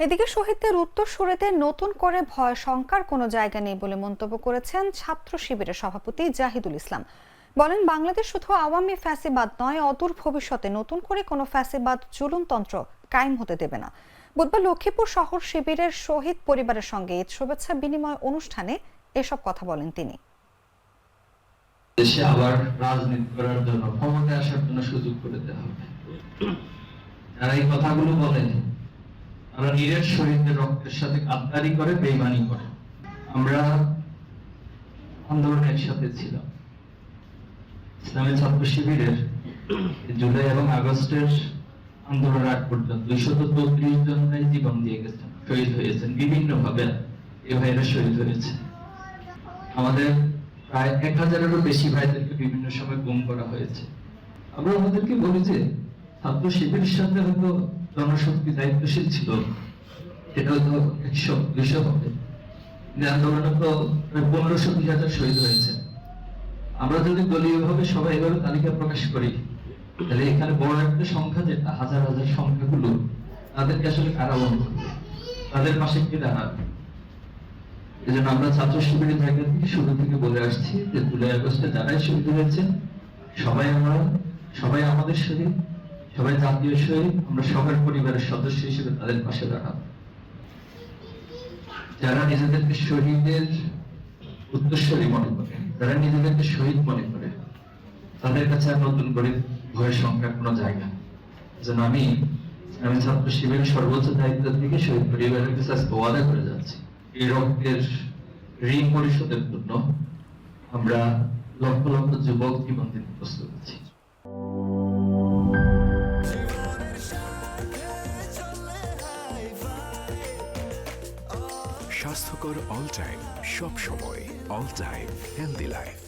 এদিকে শহীদদের উত্তরসূরিতে নতুন করে ভয় শঙ্কার কোনো জায়গা নেই বলে মন্তব্য করেছেন ছাত্র শিবিরের সভাপতি জাহিদুল ইসলাম। বলেন, বাংলাদেশ শুধু আওয়ামী ফ্যাসিবাদ নয়, অদূর ভবিষ্যতে নতুন করে কোনো ফ্যাসিবাদ জুলুমতন্ত্র কায়েম হতে দেবে না। বুধবার লক্ষ্মীপুর শহর শিবিরের শহীদ পরিবারের সঙ্গে ঈদ শুভেচ্ছা বিনিময় অনুষ্ঠানে এসব কথা বলেন তিনি। দেশে আবার রাজনীতি করার জন্য, ক্ষমতায় আসার জন্য সুযোগ করে দেওয়া হবে। যারা এই কথাগুলো বলেন, আমরা নিরেট শহীদদের রক্তের সাথে গাদ্দারি করে, বেইমানি করে। আমরা আন্দোলনের সাথে ছিলাম। ইসলামী ছাত্র শিবিরের জুলাই এবং আগস্টের আন্দোলনের আগ পর্যন্ত 234 জন ভাই জীবন দিয়ে গেছেন, শহীদ হয়েছেন বিভিন্ন ভাবে। এই ভাইরা শহীদ হয়েছে। আমাদের প্রায় 1000-এরও বেশি ভাইদেরকে বিভিন্ন সময় গুম করা হয়েছে। আমরা আমাদেরকে বলি যে ছাত্র শিবিরের সাথে হয়তো জনশক্তি দায়িত্বশীল ছিল, এটা হয়তো 100-200 হবে। আন্দোলনে তো প্রায় 1500-2000 শহীদ হয়েছে। আমরা যদি দলীয় ভাবে সবাই এভাবে তালিকা প্রকাশ করি, তাহলে এখানে বড় একটা সংখ্যা, যেটা হাজার হাজার সংখ্যাগুলো, তাদেরকে আসলে কারা বন্ধ করবে, তাদের পাশে কি দাঁড়াবে? এই জন্য আমরা ছাত্র শিবিরের জায়গা থেকে শুরু থেকে বলে আসছি যে জুলাই আগস্টে যারাই শহীদ হয়েছে, সবাই আমাদের শহীদ, সবাই জাতীয় শহীদ। আমরা সবার পরিবারের সদস্য হিসেবে তাদের পাশে দাঁড়াবো। যারা নিজেদেরকে শহীদের উত্তরসূরি মনে করে, যারা নিজেদেরকে শহীদ মনে করে, তাদের কাছে আর নতুন করে ভয়ের সংখ্যার কোনো জায়গা। যেন আমি ছাত্র শিবিরের সর্বোচ্চ দায়িত্ব থেকে শহীদ পরিবারের কাছে আজকে ওয়াদা করে যাচ্ছি, এই রক্তের ঋণ পরিশোধের জন্য আমরা লক্ষ লক্ষ যুবক জীবন দিতে প্রস্তুত আছি। স্বাস্থ্যকর অল টাইম, সব সময় অল টাইম হেলদি লাইফ।